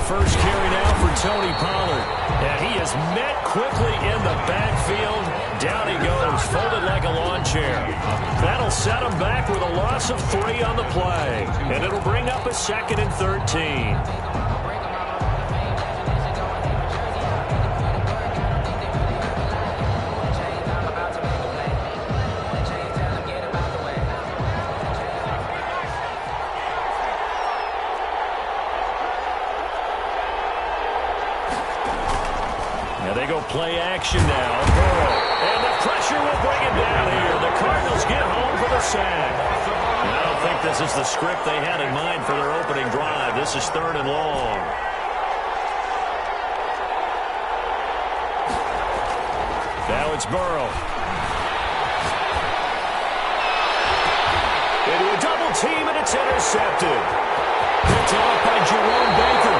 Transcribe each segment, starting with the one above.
first carry now for Tony Pollard. And he is met quickly in the backfield. Down he goes, folded like a lawn chair. That'll set him back with a loss of 3 on the play. And it'll bring up a 2nd and 13. They go play action now. And the pressure will bring him down here. The Cardinals get home for the sack. And I don't think this is the script they had in mind for their opening drive. This is 3rd and long. Now it's Burrow. Into a double team, and it's intercepted. Picked off by Jerome Baker.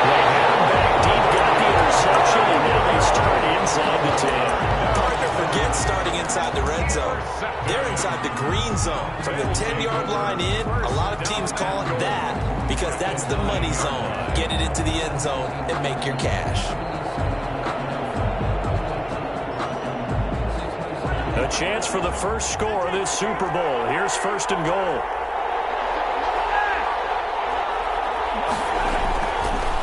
They had him back deep, got the interception, and now they start inside the 10. Hard to forget starting inside the red zone. They're inside the green zone. From the 10-yard line in, a lot of teams call it that because that's the money zone. Get it into the end zone and make your cash. A chance for the first score of this Super Bowl. Here's 1st and goal.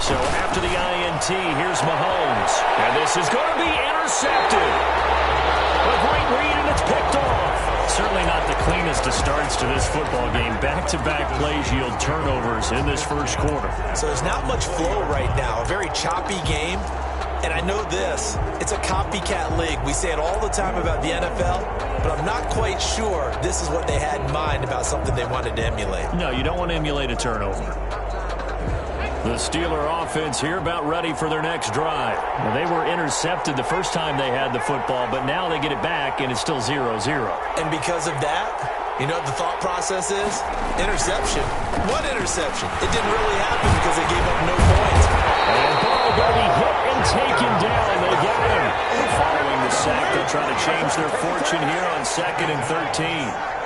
So after the INT, here's Mahomes. And this is going to be intercepted. A great read, and it's picked off. Certainly not the cleanest of starts to this football game. Back-to-back plays yield turnovers in this first quarter. So there's not much flow right now. A very choppy game. And I know this. It's a copycat league. We say it all the time about the NFL, but I'm not quite sure this is what they had in mind about something they wanted to emulate. No, you don't want to emulate a turnover. The Steeler offense here about ready for their next drive. Well, they were intercepted the first time they had the football, but now they get it back, and it's still 0-0. And because of that, you know what the thought process is? Interception. What interception? It didn't really happen because they gave up no points. And Burrow going to be hit and taken down. They get him. And following the sack, they'll try to change their fortune here on 2nd and 13.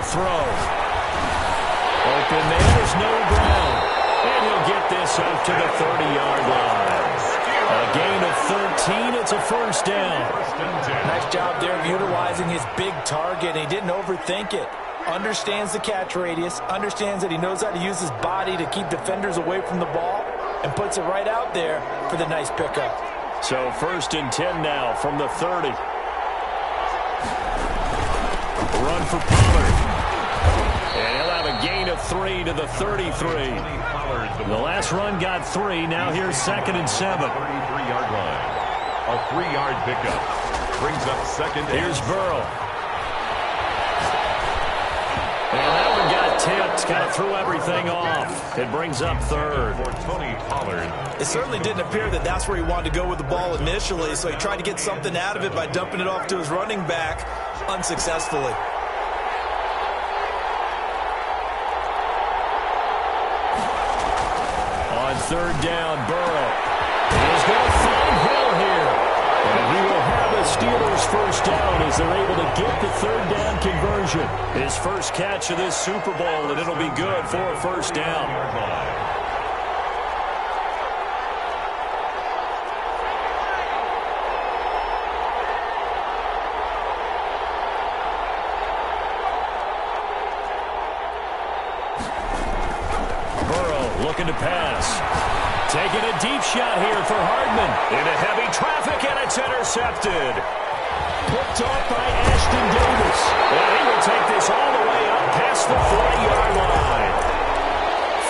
Throw. Open man is no ground. And he'll get this up to the 30-yard line. A gain of 13. It's a first down. Nice job there of utilizing his big target. He didn't overthink it. Understands the catch radius. Understands that he knows how to use his body to keep defenders away from the ball. And puts it right out there for the nice pickup. So 1st and 10 now from the 30. Run for Pollard. And he'll have a gain of 3 to the 33. The last run got 3. Now here's 2nd and 7. 33-yard line. A 3-yard pickup. Brings up 2nd. Here's Burrow. And that one got tipped. Kind of threw everything off. It brings up 3rd. For Tony Pollard. It certainly didn't appear that that's where he wanted to go with the ball initially, so he tried to get something out of it by dumping it off to his running back unsuccessfully. On 3rd down, Burrow is going to find Hill here. And he will have a Steelers first down as they're able to get the 3rd down conversion. His first catch of this Super Bowl, and it'll be good for a first down. Looking to pass. Taking a deep shot here for Hardman. Into heavy traffic, and it's intercepted. Picked off by Ashton Davis. And he will take this all the way up past the 40-yard line.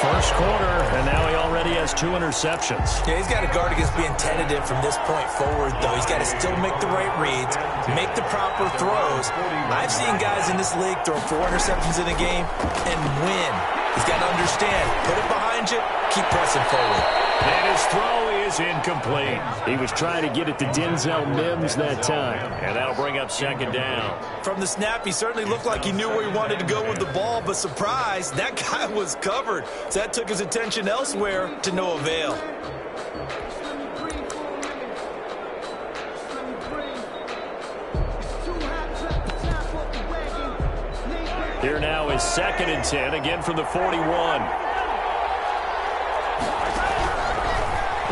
First quarter, and now he already has 2 interceptions. Yeah, he's got to guard against being tentative from this point forward, though. He's got to still make the right reads, make the proper throws. I've seen guys in this league throw 4 interceptions in a game and win. He's got to understand, put it behind you, keep pressing forward. And his throw is incomplete. He was trying to get it to Denzel Mims that time. And that'll bring up 2nd down. From the snap, he certainly looked like he knew where he wanted to go with the ball, but surprise, that guy was covered. So that took his attention elsewhere to no avail. Here now is 2nd and 10, again from the 41.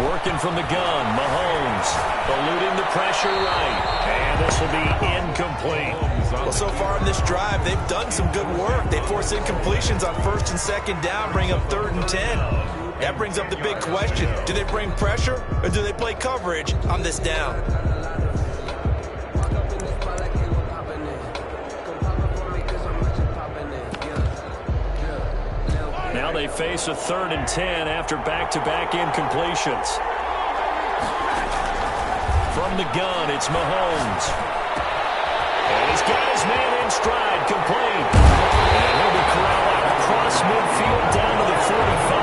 Working from the gun, Mahomes eluding the pressure right. And this will be incomplete. Well, so far in this drive, they've done some good work. They force incompletions on 1st and 2nd down, bring up 3rd and 10. That brings up the big question. Do they bring pressure or do they play coverage on this down? Now they face a 3rd and 10 after back-to-back incompletions. From the gun, it's Mahomes. And he's got his man in stride, complete. And he'll be corralled out across midfield down to the 45.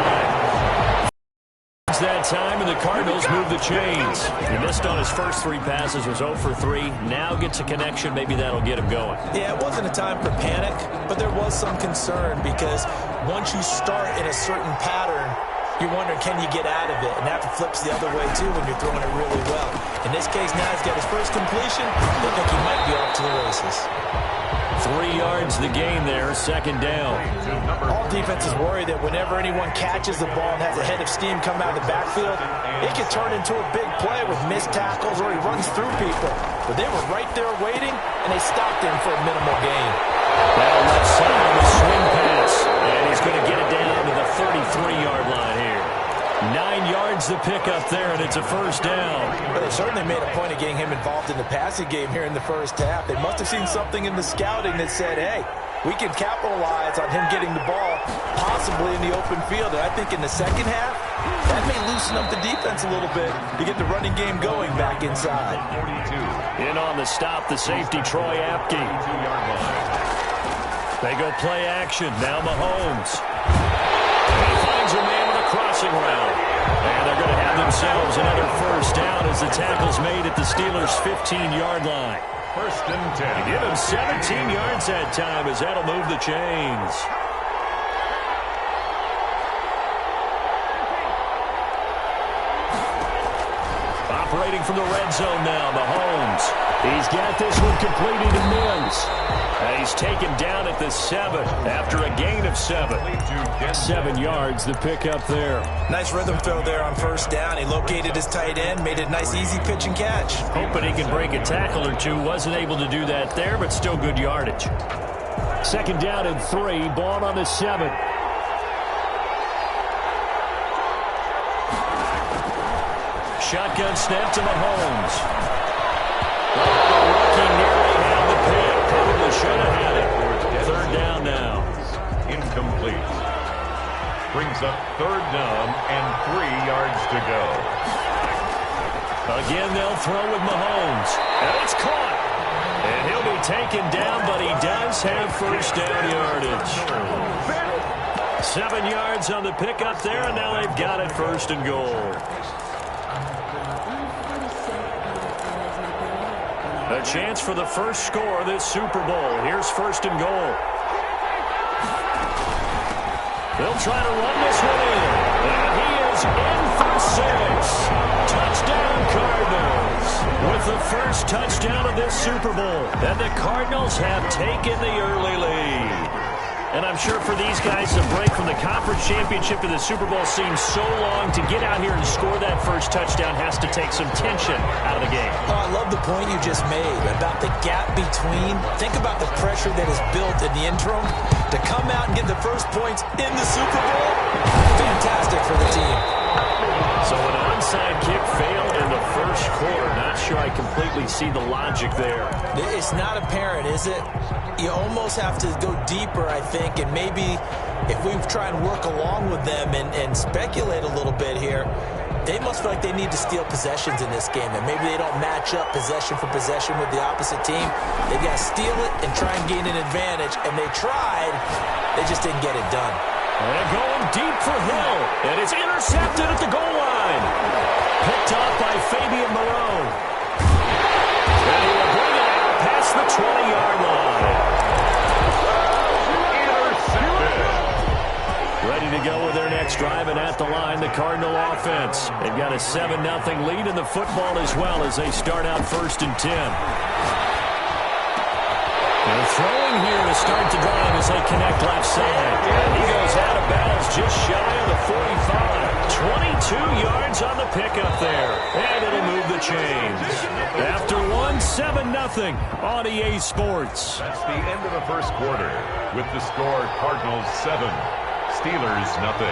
That time, and the Cardinals move the chains. He missed on his first 3 passes, was 0 for 3. Now gets a connection. Maybe that'll get him going. Yeah, it wasn't a time for panic, but there was some concern because once you start in a certain pattern, you're wondering, can you get out of it? And that flips the other way, too, when you're throwing it really well. In this case, now he's got his first completion. They think he might be off to the races. 3 yards the gain there, 2nd down. All defenses worry that whenever anyone catches the ball and has a head of steam come out of the backfield, it can turn into a big play with missed tackles or he runs through people. But they were right there waiting, and they stopped him for a minimal gain. Now left side on the swing pass, and he's going to get it down to the 33-yard line here. 9 yards to pick up there, and it's a 1st down. But they certainly made a point of getting him involved in the passing game here in the first half. They must have seen something in the scouting that said, hey, we can capitalize on him getting the ball, possibly in the open field. And I think in the second half, that may loosen up the defense a little bit to get the running game going back inside. 42. In on the stop, the safety, Troy Apke. They go play action. Now Mahomes. He finds a man with a crossing route. And they're going to have themselves another 1st down as the tackle's made at the Steelers' 15-yard line. 1st and 10. Give him 17 yards that time as that'll move the chains. Operating from the red zone now, Mahomes. He's got this one completed to Mims. And he's taken down at the 7 after a gain of 7. 7 yards, the pickup there. Nice rhythm throw there on 1st down. He located his tight end, made it a nice easy pitch and catch. Hoping he can break a tackle or two. Wasn't able to do that there, but still good yardage. 2nd down and 3, ball on the 7. Shotgun snap to Mahomes. Rookie nearly had the pick. Probably should have had it. 3rd down now. Incomplete. Brings up 3rd down and 3 yards to go. Again, they'll throw with Mahomes. And it's caught. And he'll be taken down, but he does have 1st down yardage. 7 yards on the pickup there, and now they've got it 1st and goal. A chance for the first score of this Super Bowl. Here's 1st and goal. They'll try to run this one in. And he is in for 6. Touchdown, Cardinals. With the first touchdown of this Super Bowl. And the Cardinals have taken the early lead. And I'm sure for these guys, the break from the conference championship to the Super Bowl seems so long. To get out here and score that first touchdown has to take some tension out of the game. Oh, I love the point you just made about the gap between. Think about the pressure that is built in the interim. To come out and get the first points in the Super Bowl, fantastic for the team. So an onside kick failed in the first quarter. Not sure I completely see the logic there. It's not apparent, is it? You almost have to go deeper, I think, and maybe if we try and work along with them and speculate a little bit here, they must feel like they need to steal possessions in this game, and maybe they don't match up possession for possession with the opposite team. They've got to steal it and try and gain an advantage, and they tried. They just didn't get it done. And going deep for Hill, and it's intercepted at the goal line. Picked off by Fabian Moreau. And he will bring it out past the 20-yard line. Ready to go with their next drive, and at the line, the Cardinal offense. They've got a 7-0 lead in the football as well as they start out 1st and 10. They're throwing here to start the drive as they connect left side. And he goes out of bounds just shy of the 45. 22 yards on the pickup there. And it'll move the chains. After one, 7-0 on EA Sports. That's the end of the first quarter. With the score, Cardinals 7, Steelers 0.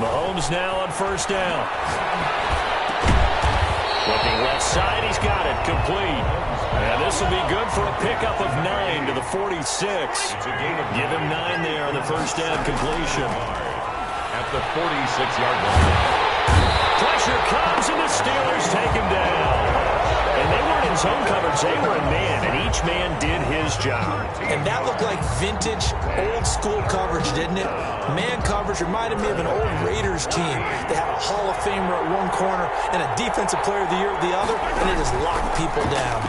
Mahomes now on first down. Looking left side, he's got it, complete. And this will be good for a pickup of 9 to the 46. Give him 9 there on the first down completion. At the 46-yard line. Pressure comes, and the Steelers take him down. And they weren't in zone coverage, they were in man, and each man did his job. And that looked like vintage, old-school coverage, didn't it? Man coverage reminded me of an old Raiders team. They had a Hall of Famer at one corner and a Defensive Player of the Year at the other, and they just locked people down.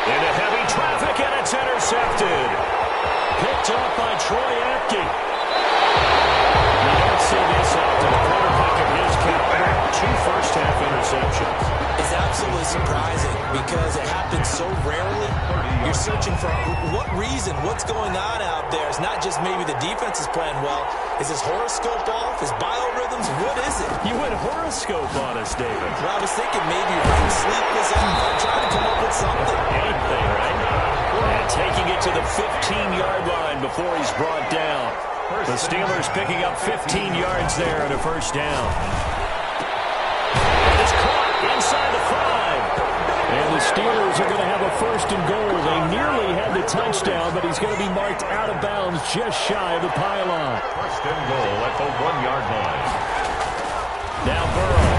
Into heavy traffic, and it's intercepted. Picked off by Troy Apke. You don't see this often. A quarterback of his caliber, 2 first-half interceptions. It's absolutely surprising because it happens so rarely. You're searching for what reason, what's going on out there. It's not just maybe the defense is playing well. Is his horoscope off? His biorhythms? What is it? You went horoscope on us, David. Well, I was thinking maybe you're running sleepless at night, trying to come up with something. Anything, right? And taking it to the 15-yard line before he's brought down. The Steelers picking up 15 yards there and a first down. And it's caught inside the 5. And the Steelers are going to have a first and goal. They nearly had the touchdown, but he's going to be marked out of bounds just shy of the pylon. First and goal at the 1-yard line. Now Burrow.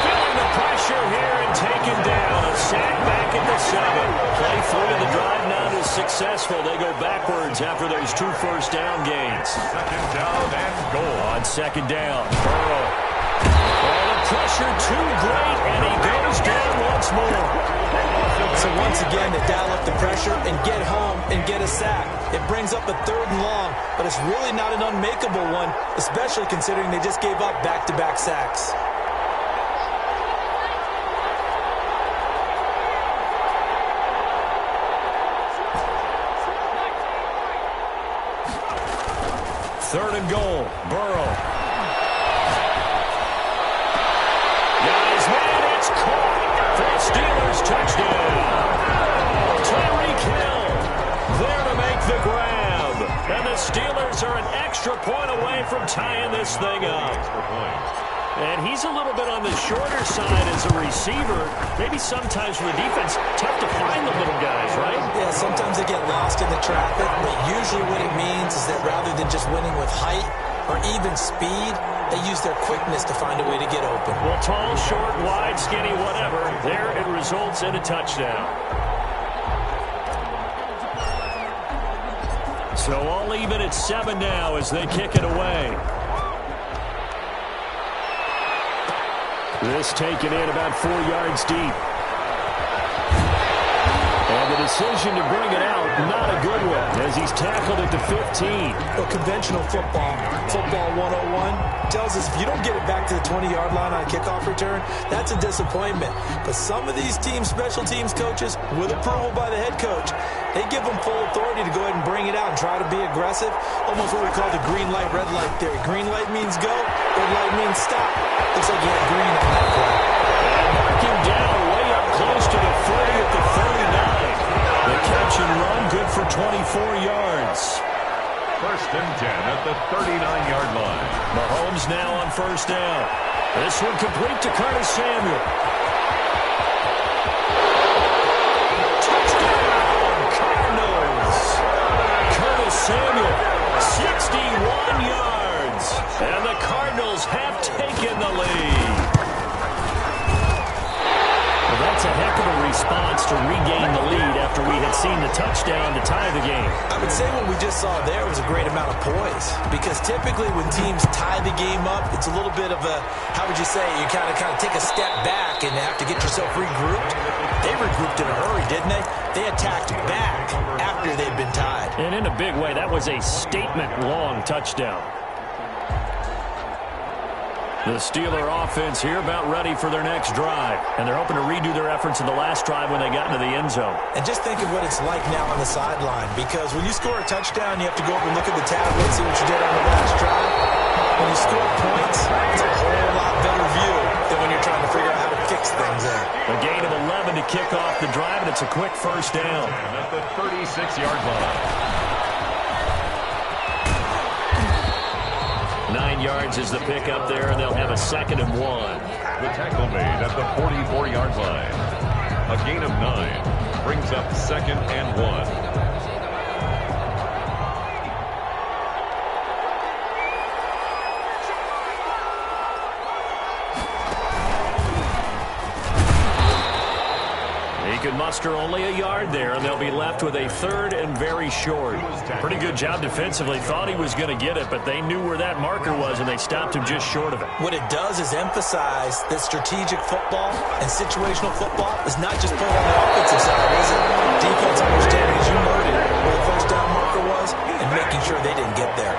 Feeling the pressure here and taken down. A sack back at the 7. Play through to the drive not as successful. They go backwards after those 2 first down gains. Second down and goal. On second down, Burrow. Pressure too great, and he goes down once more. So once again, they dial up the pressure and get home and get a sack. It brings up a 3rd and long, but it's really not an unmakeable one, especially considering they just gave up back-to-back sacks. Third and goal, Burrow. Steelers touchdown. Tyreek Hill there to make the grab. And the Steelers are an extra point away from tying this thing up. And he's a little bit on the shorter side as a receiver. Maybe sometimes for the defense, tough to find the little guys, right? Yeah, sometimes they get lost in the traffic, but usually what it means is that rather than just winning with height or even speed, they use their quickness to find a way to get open. Well, tall, short, wide, skinny, whatever, there it results in a touchdown. So all even at 7 now as they kick it away. This taken in about 4 yards deep. And the decision to bring it out, not a good one, as he's tackled at the 15. Well, conventional football 101, tells us if you don't get it back to the 20-yard line on a kickoff return, that's a disappointment. But some of these special teams coaches, with approval by the head coach, they give them full authority to go ahead and bring it out and try to be aggressive. Almost what we call the green light, red light theory. Green light means go, red light means stop. Looks like you had green on that play. And marking down way up close to the 30 at the 39. The catch and run good for 24 yards. First and 10 at the 39-yard line. Mahomes now on first down. This one complete to Curtis Samuel. Touchdown, Cardinals. Curtis Samuel, 61 yards. And the Cardinals have taken the lead. Well, that's a heck of a response to regain the lead after we had seen the touchdown to tie the game. I would say what we just saw there was a great amount of poise, because typically when teams tie the game up, it's a little bit of a, how would you say, you kind of take a step back and have to get yourself regrouped. They regrouped in a hurry, didn't they? They attacked back after they'd been tied. And in a big way, that was a statement-long touchdown. The Steeler offense here about ready for their next drive. And they're hoping to redo their efforts in the last drive when they got into the end zone. And just think of what it's like now on the sideline. Because when you score a touchdown, you have to go over and look at the tablet, see what you did on the last drive. When you score points, it's a whole lot better view than when you're trying to figure out how to fix things there. A gain of 11 to kick off the drive, and it's a quick first down. At the 36-yard line. 9 yards is the pickup there, and they'll have a 2nd and 1. The tackle made at the 44-yard line. A gain of 9 brings up 2nd and 1. He could muster only a yard there, and they'll be left with a 3rd and very short. Pretty good job defensively. Thought he was going to get it, but they knew where that marker was, and they stopped him just short of it. What it does is emphasize that strategic football and situational football is not just played on the offensive side, is it? Defense understanding, as you noted, where the first down marker was, and making sure they didn't get there.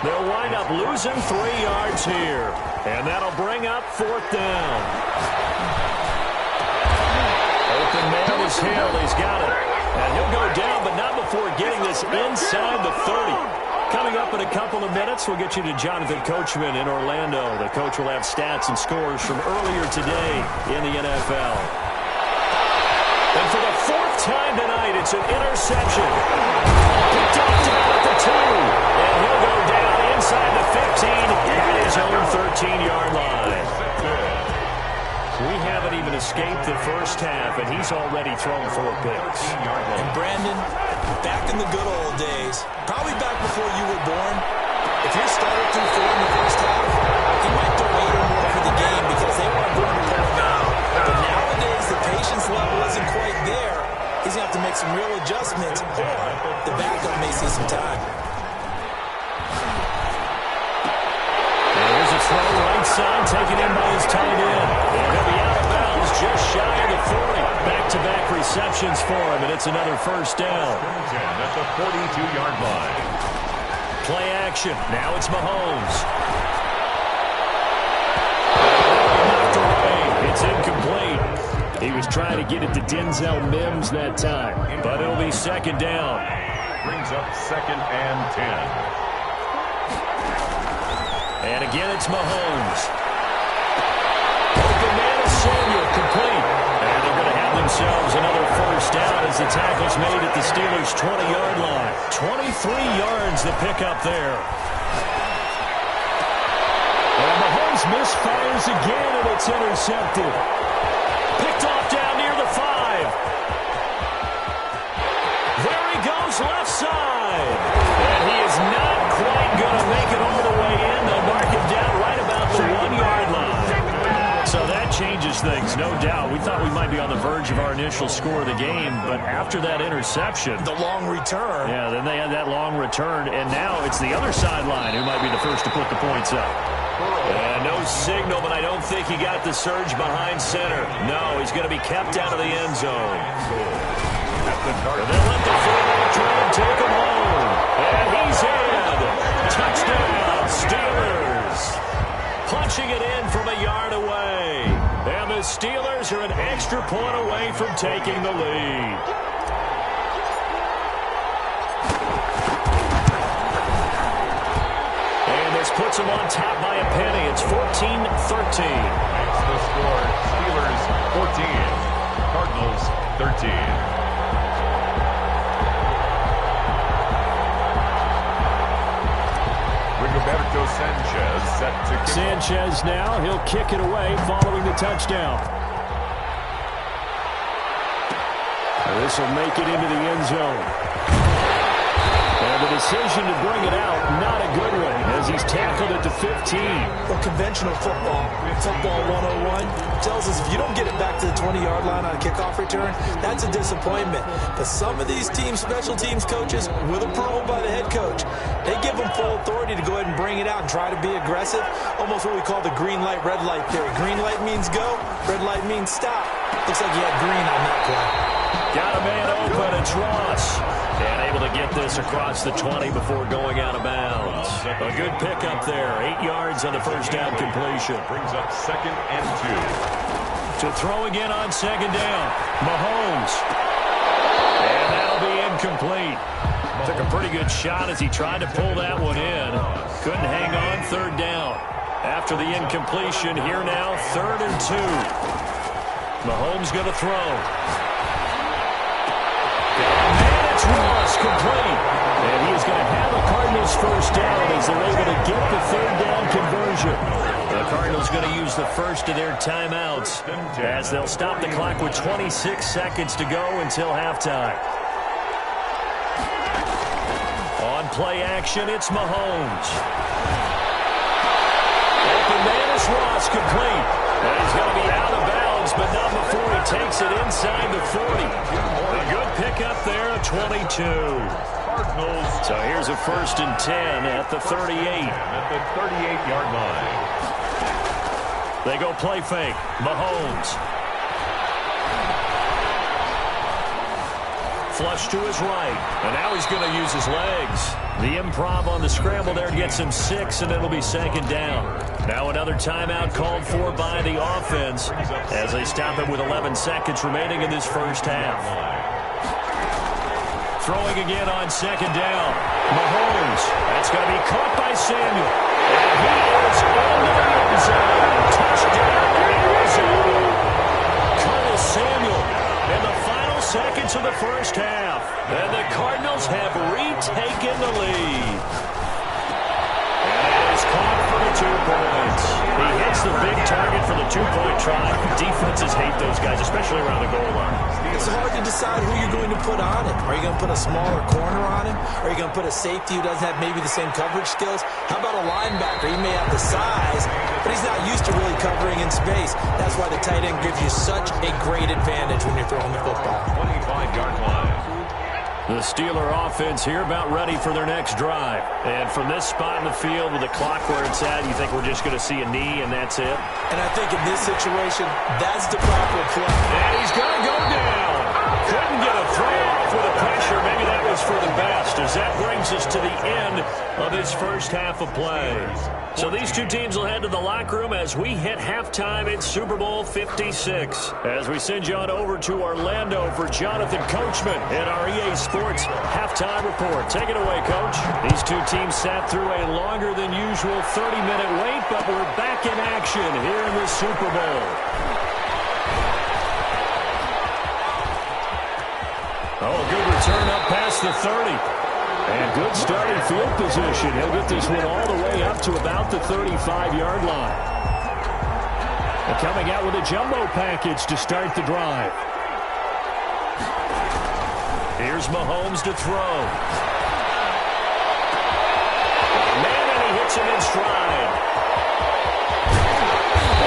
They'll wind up losing 3 yards here, and that'll bring up 4th down. Open man is Hill. He's got it. And he'll go down, but not before getting this inside the 30. Coming up in a couple of minutes, we'll get you to Jonathan Coachman in Orlando. The coach will have stats and scores from earlier today in the NFL. And for the 4th time tonight, it's an interception. Picked off down at the 2. And he'll go down inside the 15 at his own 13-yard line. We haven't even escaped the first half, and he's already thrown 4 picks. And Brandon, back in the good old days, probably back before you were born, if your starter threw 4 in the first half, he might throw 8 or more for the game because they weren't going to pull him out. But nowadays, the patience level isn't quite there. He's going to have to make some real adjustments, or the backup may see some time. There's a throw right side taken in by his tight end. And he'll be out of bounds just shy of the 40. Back-to-back receptions for him, and it's another first down. At the 42-yard line. Play action. Now it's Mahomes. Knocked away. It's incomplete. He was trying to get it to Denzel Mims that time, but it'll be 2nd down. Brings up 2nd and 10. And again, it's Mahomes. Open man is Samuel, complete. And they're going to have themselves another first down as the tackle's made at the Steelers' 20-yard line. 23 yards the pickup there. And Mahomes misfires again, and it's intercepted. Picked off down near the 5. There he goes, left side. And he is not quite going to make it all the way in. They'll mark him down right about the 1-yard line. So that changes things, no doubt. We thought we might be on the verge of our initial score of the game, but after that interception, The long return. yeah, then they had that long return, and now it's the other sideline who might be the first to put the points up. And no signal, but I don't think he got the surge behind center. No, he's going to be kept out of the end zone. And they'll let the fullback try and take him home. And he's in. Touchdown, Steelers. Punching it in from a yard away. And the Steelers are an extra point away from taking the lead. And this puts them on top by a penny. It's 14-13. Makes the score Steelers 14, Cardinals 13. Rigoberto Sanchez set to kick. Sanchez now, he'll kick it away following the touchdown. This will make it into the end zone. And the decision to bring it out, not a good one, as he's tackled at the 15. Well, conventional football 101, tells us if you don't get it back to the 20-yard line on a kickoff return, that's a disappointment. But some of these teams, special teams coaches, with approval by the head coach, they give them full authority to go ahead and bring it out and try to be aggressive, almost what we call the green light, red light theory. Green light means go, red light means stop. Looks like you had green on that play. Got a man open. It's Ross. And able to get this across the 20 before going out of bounds. A good pickup there. 8 yards on the first down completion. Brings up 2nd and 2. To throw again on 2nd down. Mahomes. And that'll be incomplete. Took a pretty good shot as he tried to pull that one in. Couldn't hang on 3rd down. After the incompletion, here now, 3rd and 2. Mahomes going to throw. And it's Ross, complete. And he is going to have a Cardinals first down as they're able to get the 3rd down conversion. The Cardinals going to use the first of their timeouts as they'll stop the clock with 26 seconds to go until halftime. On play action, it's Mahomes. Open man is Ross, complete. And he's going to be out of bounds, but not before he takes it inside the 40. A good pickup there at 22. So here's a 1st and 10 at the 38. At the 38-yard line. They go play fake. Mahomes. Flush to his right. And now he's going to use his legs. The improv on the scramble there gets him 6, and it'll be 2nd down. Now another timeout called for by the offense as they stop it with 11 seconds remaining in this first half. Throwing again on 2nd down. Mahomes. That's going to be caught by Samuel. And he is into the end zone. Touchdown, Arizona. Curtis Samuel in the final seconds of the first half. And the Cardinals have retaken the lead. And it is caught for the 2 points. He hits the big target for the 2-point try. Defenses hate those guys, especially around the goal line. It's hard to decide who you're going to put on him. Are you going to put a smaller corner on him? Are you going to put a safety who doesn't have maybe the same coverage skills? How about a linebacker? He may have the size, but he's not used to really covering in space. That's why the tight end gives you such a great advantage when you're throwing the football. 25-yard line. The Steeler offense here about ready for their next drive. And from this spot in the field with the clock where it's at, you think we're just going to see a knee and that's it? And I think in this situation, that's the proper play. And he's going to go down. Couldn't get a throw off with the pressure. Maybe that was for the best as that brings us to the end of this first half of play. So these two teams will head to the locker room as we hit halftime in Super Bowl 56. As we send you on over to Orlando for Jonathan Coachman in our EA Sports halftime report. Take it away, Coach. These two teams sat through a longer than usual 30-minute wait, but we're back in action here in the Super Bowl. Oh, good return up past the 30. And good starting field position. He'll get this one all the way up to about the 35-yard line. And coming out with a jumbo package to start the drive. Here's Mahomes to throw. Man, and he hits him in stride.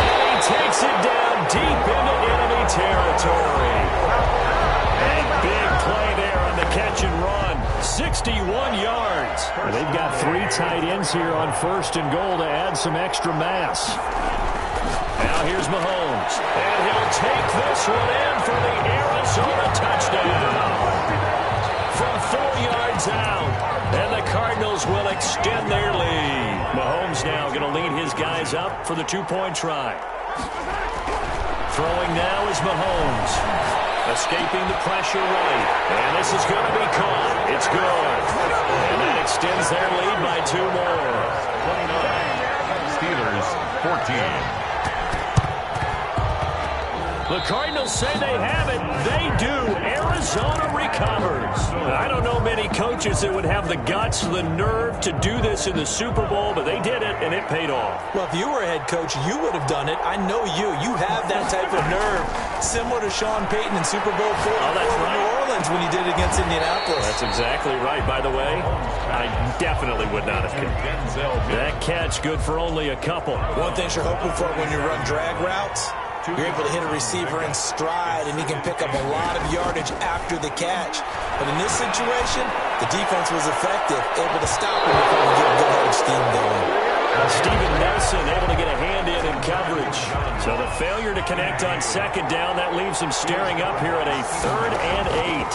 And he takes it down deep into enemy territory. A big play there on the catch and run. 61 yards. And they've got 3 tight ends here on 1st and goal to add some extra mass. Now here's Mahomes. And he'll take this one in for the Arizona touchdown. From 4 yards out. And the Cardinals will extend their lead. Mahomes now going to lead his guys up for the 2-point try. Throwing now is Mahomes. Escaping the pressure right. And this is going to be caught. It's good. And that extends their lead by 2 more. 29. Steelers, 14. The Cardinals say they have it. They do. Arizona recovers. I don't know many coaches that would have the guts, the nerve to do this in the Super Bowl, but they did it, and it paid off. Well, if you were a head coach, you would have done it. I know you. You have that type of nerve, similar to Sean Payton in Super Bowl 4 in New Orleans when he did it against Indianapolis. That's exactly right. By the way, I definitely would not have kicked. That catch good for only a couple. One thing you're hoping for when you run drag routes, you're able to hit a receiver in stride, and he can pick up a lot of yardage after the catch. But in this situation, the defense was effective, able to stop him before he get a good head of steam going. Steven Nelson able to get a hand in coverage. So the failure to connect on second down. That leaves them staring up here at a 3rd and 8.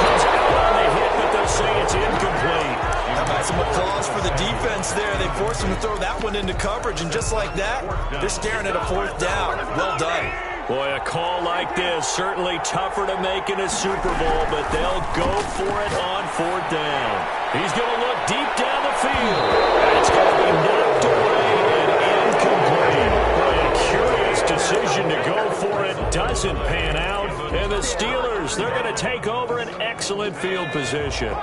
Comes out on the hit, but they'll say it's incomplete. How about some applause for the defense there? They forced him to throw that one into coverage, and just like that, they're staring at a 4th down. Well done. Boy, a call like this, certainly tougher to make in a Super Bowl, but they'll go for it on 4th down. He's going to look deep down the field. It's going to be knocked away and incomplete. Boy, a curious decision to go for it. Doesn't pan out. And the Steelers, they're going to take over an excellent field position.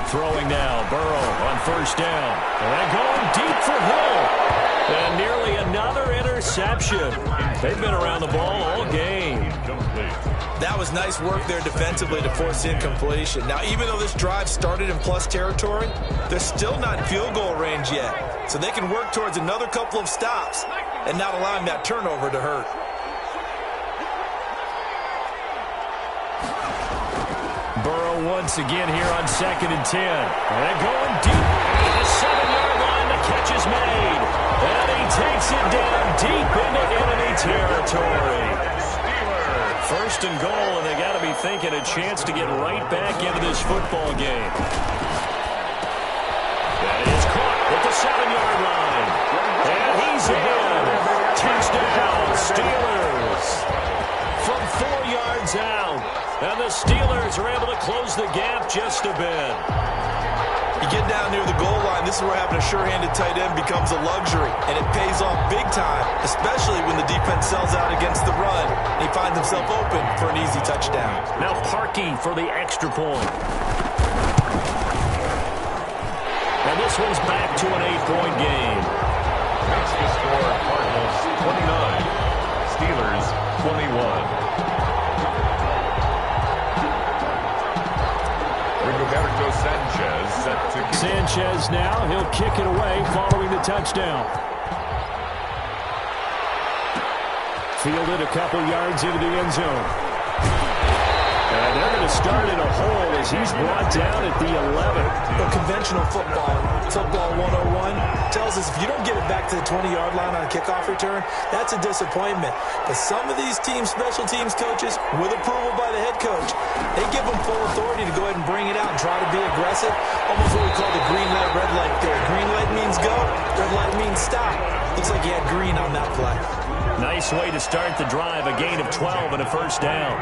Throwing now, Burrow on 1st down. And going deep for Hill. And nearly another interception. They've been around the ball all game. That was nice work there defensively to force incompletion. Now, even though this drive started in plus territory, they're still not in field goal range yet. So they can work towards another couple of stops and not allowing that turnover to hurt. Burrow once again here on 2nd and 10. And going deep at the 7-yard line. The catch is made. And he takes it down deep into enemy territory. 1st and goal, and they got to be thinking a chance to get right back into this football game. That is caught at the 7-yard line. And he's in. Touchdown, Steelers. From 4 yards out. And the Steelers are able to close the gap just a bit. You get down near the goal line, this is where having a sure-handed tight end becomes a luxury, and it pays off big time, especially when the defense sells out against the run, and he finds himself open for an easy touchdown. Now Parkey for the extra point. And this one's back to an 8-point game. Makes the score Cardinals 29, Steelers 21. Roberto Sanchez set to kick. Sanchez now, he'll kick it away following the touchdown. Fielded a couple yards into the end zone. And they're going to start in a hole as he's brought down at the 11. But conventional football 101, tells us if you don't get it back to the 20-yard line on a kickoff return, that's a disappointment. But some of these team special teams coaches, with approval by the head coach, they give them full authority to go ahead and bring it out and try to be aggressive. Almost what we call the green light, red light there. Green light means go, red light means stop. Looks like he had green on that play. Nice way to start the drive, a gain of 12 and a 1st down.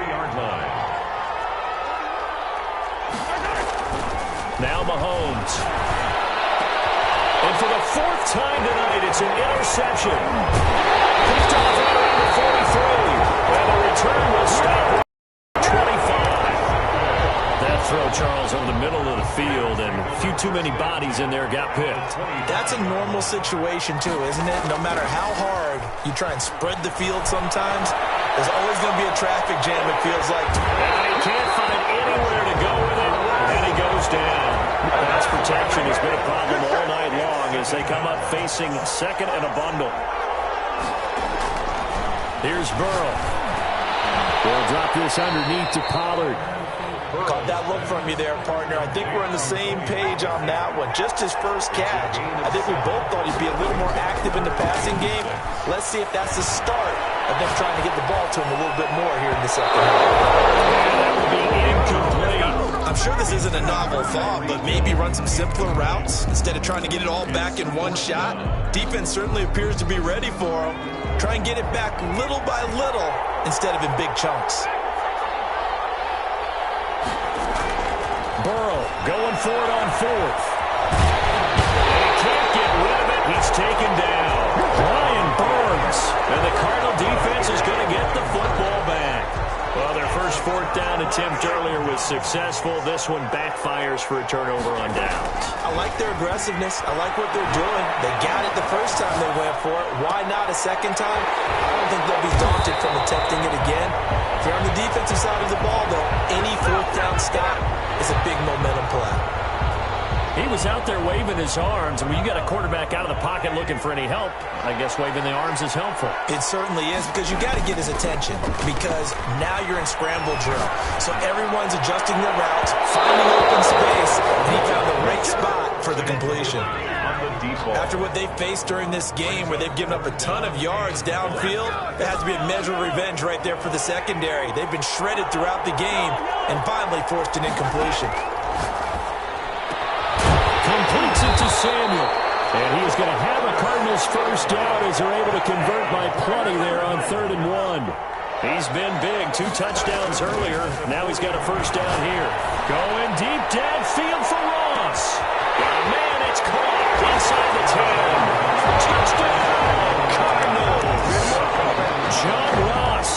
Now Mahomes. And for the 4th time tonight, it's an interception. Picked off around the 43. And the return will stop at 25. That throw, Charles, over the middle of the field, and a few too many bodies in there got picked. That's a normal situation, too, isn't it? No matter how hard you try and spread the field sometimes, there's always going to be a traffic jam, it feels like. And he can't find anywhere to go with it, and he goes down. Pass protection has been a problem all night long as they come up facing 2nd and a bundle. Here's Burrow. They'll drop this underneath to Pollard. Caught that look from you there, partner. I think we're on the same page on that one. Just his first catch. I think we both thought he'd be a little more active in the passing game. Let's see if that's the start of them trying to get the ball to him a little bit more here in the second half. That will be incomplete. I'm sure this isn't a novel thought, but maybe run some simpler routes instead of trying to get it all back in one shot. Defense certainly appears to be ready for him. Try and get it back little by little instead of in big chunks. Burrow going for it on 4th. He can't get rid of it. He's taken down. Brian Burns. And the Cardinal defense is going to get the football back. Well, their first 4th down attempt earlier was successful. This one backfires for a turnover on downs. I like their aggressiveness. I like what they're doing. They got it the first time they went for it. Why not a second time? I don't think they'll be daunted from attempting it again. If you're on the defensive side of the ball, though, any 4th down stop is a big momentum play. He was out there waving his arms. And when you got a quarterback out of the pocket looking for any help, I guess waving the arms is helpful. It certainly is, because you got to get his attention, because now you're in scramble drill. So everyone's adjusting their routes, finding open space, and he found the right spot for the completion. After what they faced during this game, where they've given up a ton of yards downfield, there has to be a measure of revenge right there for the secondary. They've been shredded throughout the game and finally forced an incompletion. Completes it to Samuel. And he's going to have a Cardinals first down as they're able to convert by plenty there on 3rd and 1. He's been big, 2 touchdowns earlier. Now he's got a first down here. Going deep downfield for Ross. Got a man, it's caught inside the 10. Touchdown, Cardinals. John Ross,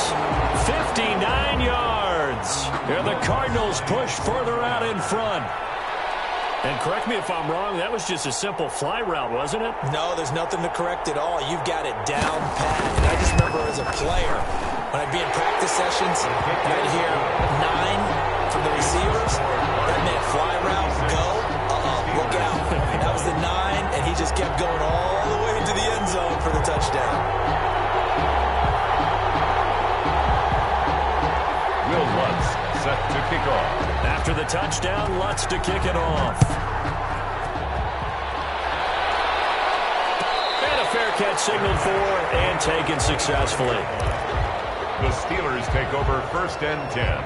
59 yards. And the Cardinals push further out in front. And correct me if I'm wrong, that was just a simple fly route, wasn't it? No, there's nothing to correct at all. You've got it down pat. And I just remember as a player, when I'd be in practice sessions, I'd hear 9 from the receivers. That meant fly route, go, look out. That was the 9, and he just kept going all the way into the end zone for the touchdown. Will Lutz set to kick off. After the touchdown, Lutz to kick it off. And a fair catch signaled for and taken successfully. The Steelers take over 1st and 10.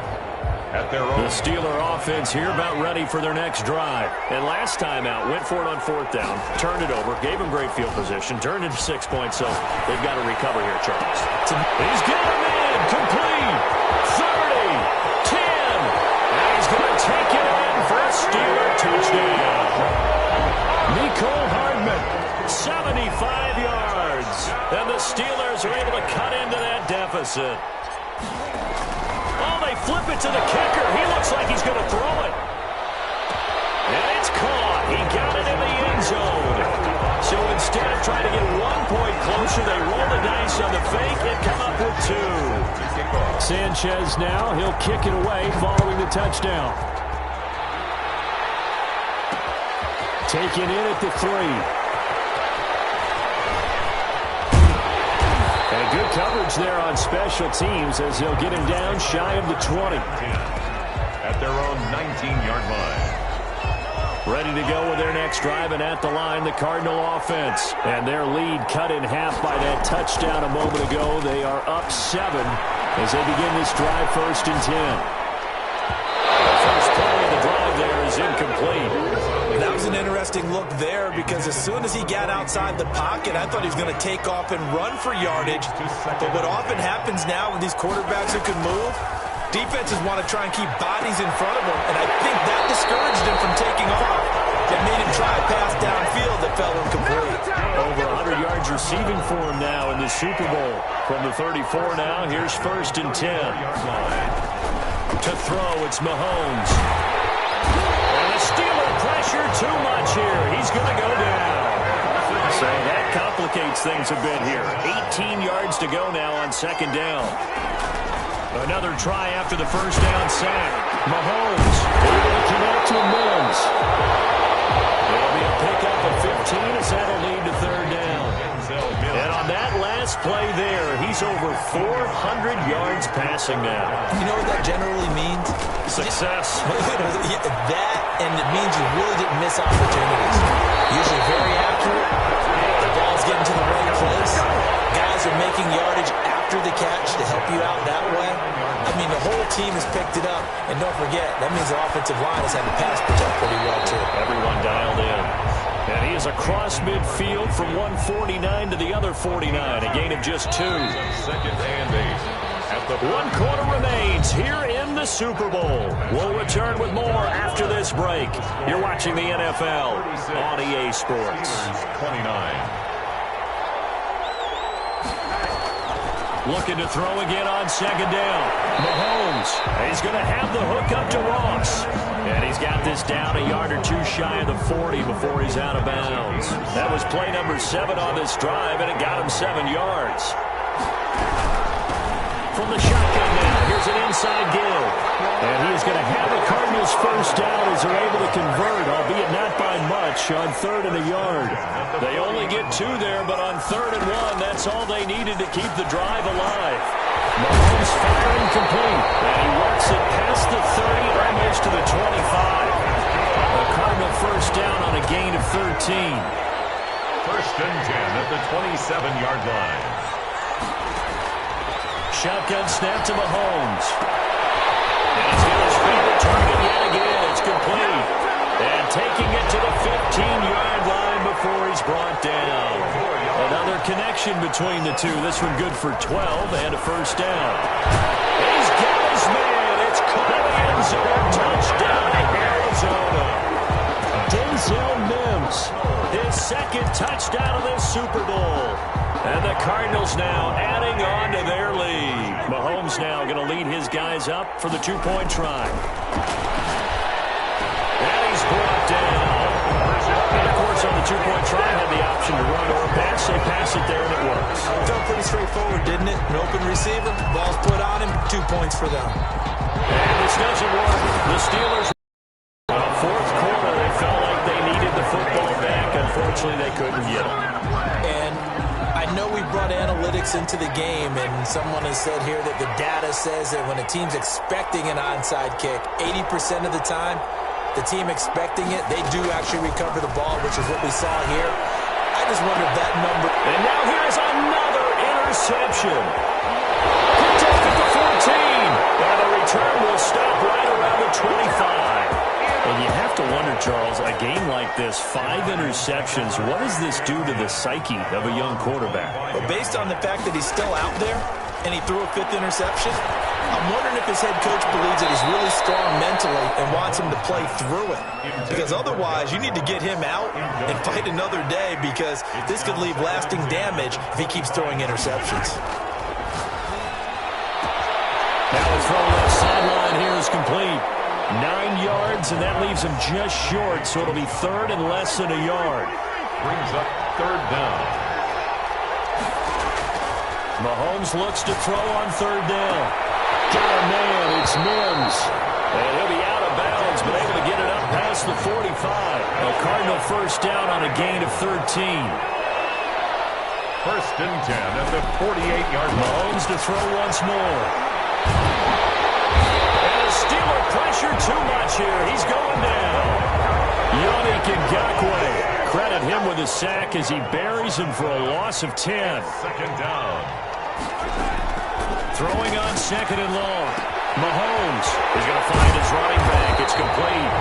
At their own. The Steeler offense here about ready for their next drive. And last time out, went for it on 4th down, turned it over, gave him great field position, turned it 6 points, so they've got to recover here, Charles. He's got him in, complete, 30, 10, and he's going to take it in for a Steeler touchdown. Nicole Hardman, 75 yards, and the Steelers are able to cut into that deficit. They flip it to the kicker. He looks like he's going to throw it. And it's caught. He got it in the end zone. So instead of trying to get 1 point closer, they roll the dice on the fake and come up with 2. Sanchez now, he'll kick it away following the touchdown. Taken in at the 3. And good coverage there on special teams as they'll get him down shy of the 20. At their own 19-yard line. Ready to go with their next drive, and at the line, the Cardinal offense. And their lead cut in half by that touchdown a moment ago. They are up 7 as they begin this drive 1st and 10. The first play of the drive there is incomplete. That was an interesting look there, because as soon as he got outside the pocket, I thought he was going to take off and run for yardage. But what often happens now with these quarterbacks who can move, defenses want to try and keep bodies in front of them, and I think that discouraged him from taking off. That made him try a pass downfield that fell incomplete. Over 100 yards receiving for him now in the Super Bowl. From the 34 now, here's 1st and 10. To throw, it's Mahomes. Steeler pressure too much here. He's going to go down. So that complicates things a bit here. 18 yards to go now on 2nd down. Another try after the first down sack. Mahomes able to connect to Mills. It'll be a pickup of 15 as that'll lead to 3rd down. And on that last play there, he's over 400 yards passing now. You know what that generally means? Success. That, and it means you really didn't miss opportunities. Usually very accurate. The ball's getting to the right place. Guys are making yardage after the catch to help you out that way. I mean, the whole team has picked it up. And don't forget, that means the offensive line has had to pass protect pretty well, too. Everyone dialed in. And he is across midfield from 149 to the other 49. A gain of just 2. 2nd and 8. At the 1 quarter remains here in the Super Bowl. We'll return with more after this break. You're watching the NFL on EA Sports. 29. Looking to throw again on 2nd down. Mahomes. He's going to have the hook up to Ross. And he's got this down a yard or 2 shy of the 40 before he's out of bounds. That was play number 7 on this drive, and it got him 7 yards. From the shotgun now, here's an inside give. And he is going to have the Cardinals first down as they're able to convert, albeit not by much. catch on 3rd and a yard. They only get 2 there, but on 3rd and 1, that's all they needed to keep the drive alive. Mahomes firing complete, and he works it past the 30, almost to the 25. A Cardinal first down on a gain of 13. 1st and 10 at the 27-yard line. Shotgun snap to Mahomes. And he's got his favorite target yet again. It's complete. And taking it to the 15-yard line before he's brought down. Another connection between the two. This one good for 12 and a first down. He's got his man. It's caught in the end zone. Touchdown, Arizona. Denzel Mims, his 2nd touchdown of this Super Bowl. And the Cardinals now adding on to their lead. Mahomes now going to lead his guys up for the 2-point try. And he's brought down. And, of course, on the 2-point try, had the option to run or pass. They pass it there, and it works. Felt pretty straightforward, didn't it? An open receiver, ball's put on him, 2 points for them. And this doesn't work. The Steelers, 4th quarter, they felt like they needed the football back. Unfortunately, they couldn't get it. And I know we brought analytics into the game, and someone has said here that the data says that when a team's expecting an onside kick, 80% of the time, the team expecting it, they do actually recover the ball, which is what we saw here. I just wonder if that number... And now here's another interception. Picked up at the 14. And the return will stop right around the 25. And you have to wonder, Charles, a game like this, 5 interceptions, what does this do to the psyche of a young quarterback? But based on the fact that he's still out there and he threw a 5th interception, I'm wondering if his head coach believes that he's really strong mentally and wants him to play through it. Because otherwise, you need to get him out and fight another day, because this could leave lasting damage if he keeps throwing interceptions. Now the throw left sideline here is complete. 9 yards, and that leaves him just short, so it'll be 3rd and less than a yard. Brings up 3rd down. Mahomes looks to throw on 3rd down. Got a man, it's Mims. And he'll be out of bounds, but able to get it up past the 45. A Cardinal first down on a gain of 13. 1st and 10 at the 48-yard line. Mahomes to throw once more. Steeler pressure too much here. He's going down. Yannick Ngakoue. Credit him with a sack as he buries him for a loss of 10. 2nd down. Throwing on 2nd and long. Mahomes is going to find his running back. It's complete.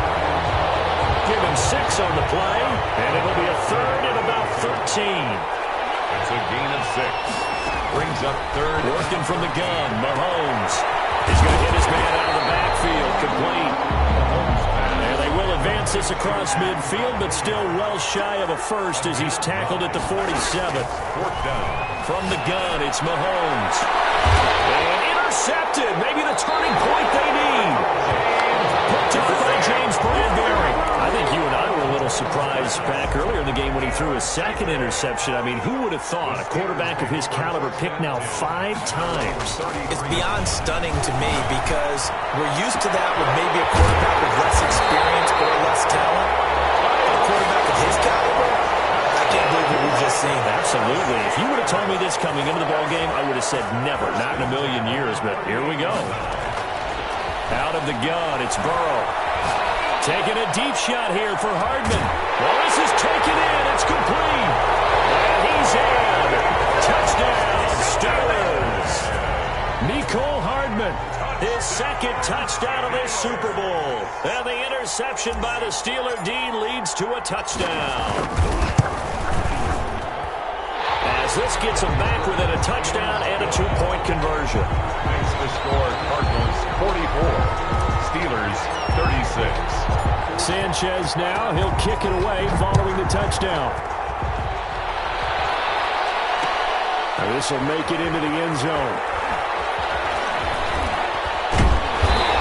Give him 6 on the play, and it'll be a 3rd and about 13. It's a gain of 6. Brings up 3rd. Working from the gun. Mahomes. He's going to hit his man out of the backfield. Complete. And they will advance this across midfield, but still well shy of a first as he's tackled at the 47. 4th down. From the gun, it's Mahomes. And intercepted. Maybe the turning point they need. Picked up by James Bradbury. I think you and I were a little surprised back earlier in the game when he threw his 2nd interception. I mean, who would have thought a quarterback of his caliber picked now 5 times? It's beyond stunning to me, because we're used to that with maybe a quarterback with less experience or less talent. But a quarterback of his caliber, I can't believe what we've just seen. Absolutely. If you would have told me this coming into the ballgame, I would have said never, not in a million years, but here we go. Out of the gun, it's Burrow. Taking a deep shot here for Hardman. Well, this is taken in. It's complete. And he's in. Touchdown, Steelers. Mecole Hardman, his 2nd touchdown of this Super Bowl. And the interception by the Steeler D leads to a touchdown. As this gets him back within a touchdown and a 2-point conversion. Makes the score Cardinals 44. Steelers 36. Sanchez now, he'll kick it away following the touchdown. Now this will make it into the end zone.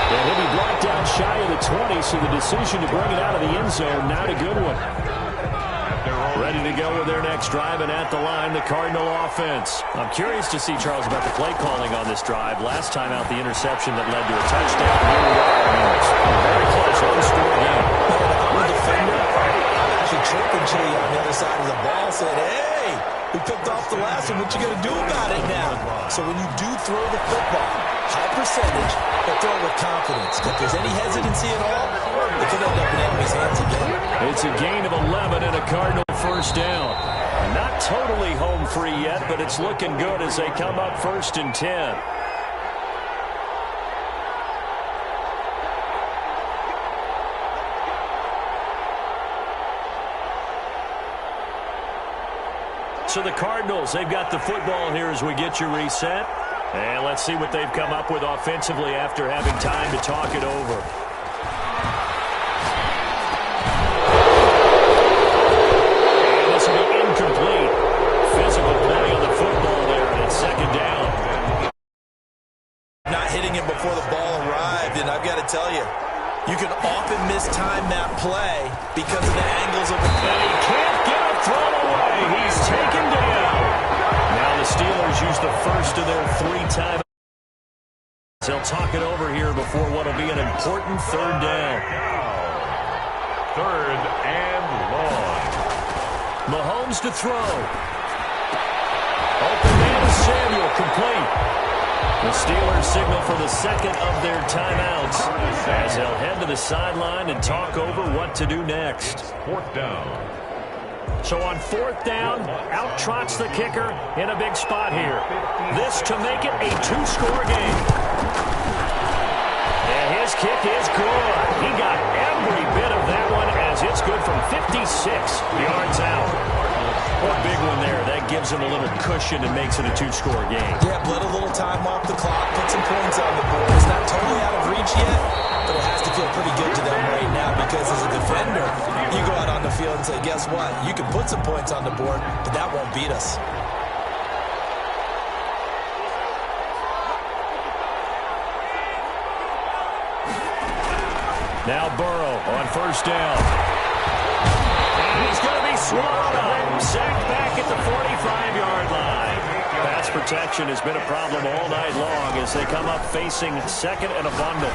And he'll be blocked out shy of the 20, so the decision to bring it out of the end zone, not a good one. Ready to go with their next drive, and at the line, the Cardinal offense. I'm curious to see, Charles, about the play calling on this drive. Last time out, the interception that led to a touchdown. Here we are. I mean, it's very close, one-score game. I'm a defender. I'm actually what you going to do about it now? So when you do throw the football, high percentage, but throw it with confidence. If there's any hesitancy at all, it could end up in enemy's hands again. It's a gain of 11 and a Cardinal first down. Not totally home free yet, but it's looking good as they come up 1st and 10. So the Cardinals, they've got the football here as we get you reset. And let's see what they've come up with offensively after having time to talk it over. And this will be incomplete. Physical play on the football there, and it's 2nd down. Not hitting him before the ball arrived, and I've got to tell you, you can often mistime that play because of the angles of the play. And he can't get a throw away. He's taken down. Now the Steelers use the first of their 3 timeouts. They'll talk it over here before what will be an important 3rd down. 3rd and long. Mahomes to throw. Open man to Samuel, complete. The Steelers signal for the 2nd of their timeouts as they'll head to the sideline and talk over what to do next. 4th down. So on 4th down, out trots the kicker in a big spot here. This to make it a 2-score game. And his kick is good. He got every bit of that one as it's good from 56 yards out. A big one there. That gives him a little cushion and makes it a 2-score game. Yeah, let a little time off the clock, put some points on the board. It's not totally out of reach yet, but it has to feel pretty good to them right now because as a defender, you go out on the field and say, guess what? You can put some points on the board, but that won't beat us. Now Burrow on 1st down. And he's going to be swallowed up. Sacked back at the 45-yard line. Pass protection has been a problem all night long as they come up facing 2nd and a bundle.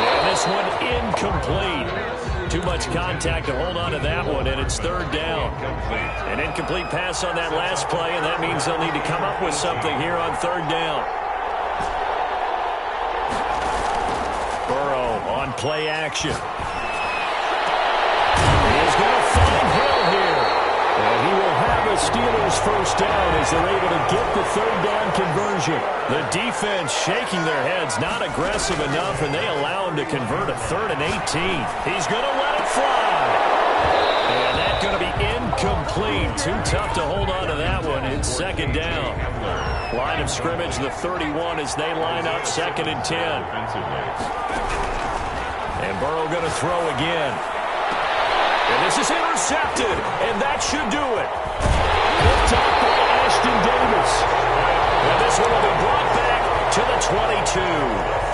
And this one incomplete. Too much contact to hold on to that one, and it's 3rd down. An incomplete pass on that last play, and that means they'll need to come up with something here on 3rd down. Burrow on play action. He's going to find Hill here. And he will have a Steelers first down as they're able to get the 3rd down conversion. The defense shaking their heads, not aggressive enough, and they allow him to convert a 3rd and 18. He's going to let it fly. And that's going to be incomplete. Too tough to hold on to that one. It's 2nd down. Line of scrimmage, the 31 as they line up 2nd and 10. And Burrow going to throw again. And this is intercepted, and that should do it. Picked up by Ashton Davis. And this one will be brought back to the 22.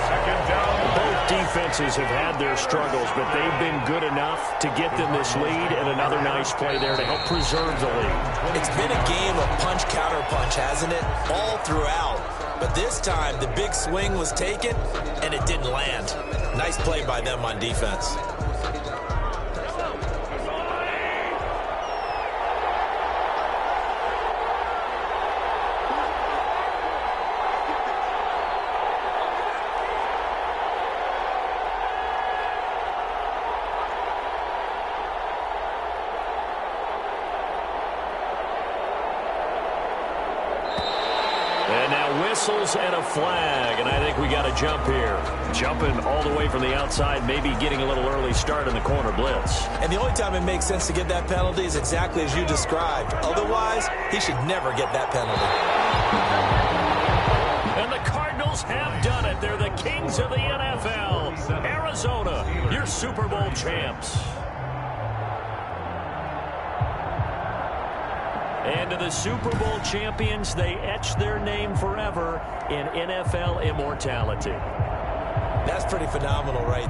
2nd down. Both defenses have had their struggles, but they've been good enough to get them this lead, and another nice play there to help preserve the lead. It's been a game of punch-counter-punch, hasn't it? All throughout. But this time, the big swing was taken, and it didn't land. Nice play by them on defense. And now whistles and a flag, and I think we got a jump here. Jumping all the way from the outside, maybe getting a little early start in the corner blitz. And the only time it makes sense to get that penalty is exactly as you described. Otherwise, he should never get that penalty. And the Cardinals have done it. They're the kings of the NFL. Arizona, your Super Bowl champs. And to the Super Bowl champions, they etch their name forever in NFL immortality. That's pretty phenomenal, right?